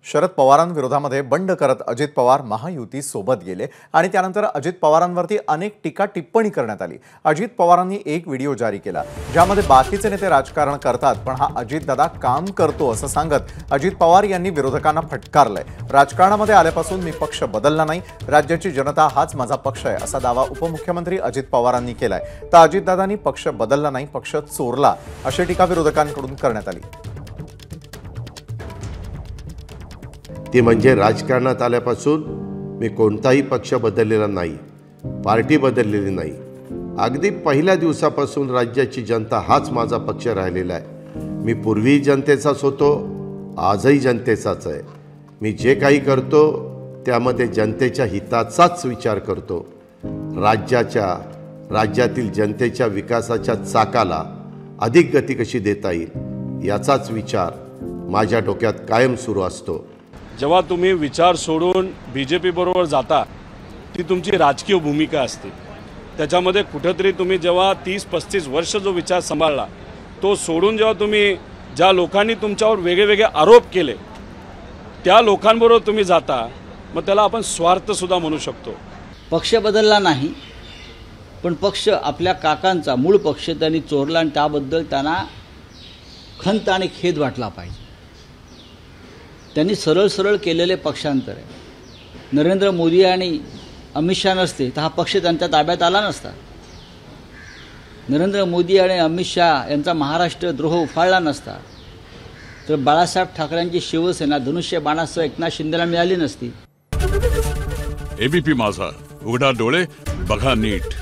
शरद पवारांविरोधामध्ये बंड करत अजित पवार महायुती सोबत गेले आणि त्यानंतर अजित पवारांवरती अनेक टीका टिप्पणी करण्यात आली। अजित पवारांनी एक व्हिडिओ जारी केला ज्यामध्ये बाकीचे नेते राजकारण करतात पण हा अजितदादा काम करतो असं सांगत अजित पवार यांनी विरोधकांना फटकारलंय। राजकारणामध्ये आल्यापासून मी पक्ष बदलला नाही, राज्याची जनता हाच माझा पक्ष आहे असा दावा उपमुख्यमंत्री अजित पवारांनी केलाय। तर अजितदादांनी पक्ष बदलला नाही, पक्ष चोरला अशी टीका विरोधकांकडून करण्यात आली। ती म्हणजे राजकारणात आल्यापासून मी कोणताही पक्ष बदललेला नाही, पार्टी बदललेली नाही। अगदी पहिल्या दिवसापासून राज्याची जनता हाच माझा पक्ष राहिलेला आहे। मी पूर्वी जनतेचाच होतो, आजही जनतेचाच आहे। मी जे काही करतो त्यामध्ये जनतेच्या हिताचाच विचार करतो। राज्यातील जनतेच्या विकासाच्या चाकाला अधिक गती कशी देता येईल याचाच विचार माझ्या डोक्यात कायम सुरू असतो। जेव्हा तुम्ही विचार सोडून बीजेपी बरोबर जाता ती तुमची राजकीय भूमिका असते। त्याच्यामध्ये कुठेतरी तुम्ही जेव्हा 30-35 वर्ष जो विचार सांभाळला तो सोडून जेव्हा तुम्ही ज्या लोकांनी तुमच्यावर वेगवेगळे आरोप केले त्या लोकांबरोबर तुम्ही जाता, मग त्याला आपण स्वार्थ सुद्धा म्हणू शकतो। पक्ष बदलला नाही पण पक्ष आपल्या काकांचा मूळ पक्ष त्यांनी चोरला आणि त्याबद्दल त्यांना खंत आणि खेद वाटला पाहिजे। त्यांनी सरळ केलेले पक्षांतर आहे। नरेंद्र मोदी आणि अमित शहा नसते तर हा पक्ष त्यांच्या ताब्यात आला नसता। नरेंद्र मोदी आणि अमित शहा यांचा महाराष्ट्र द्रोह उफाळला नसता तर बाळासाहेब ठाकरेंची शिवसेना धनुष्य बाणासह एकनाथ शिंदेला मिळाली नसती। एबीपी माझा, उघडा डोळे बघा नीट।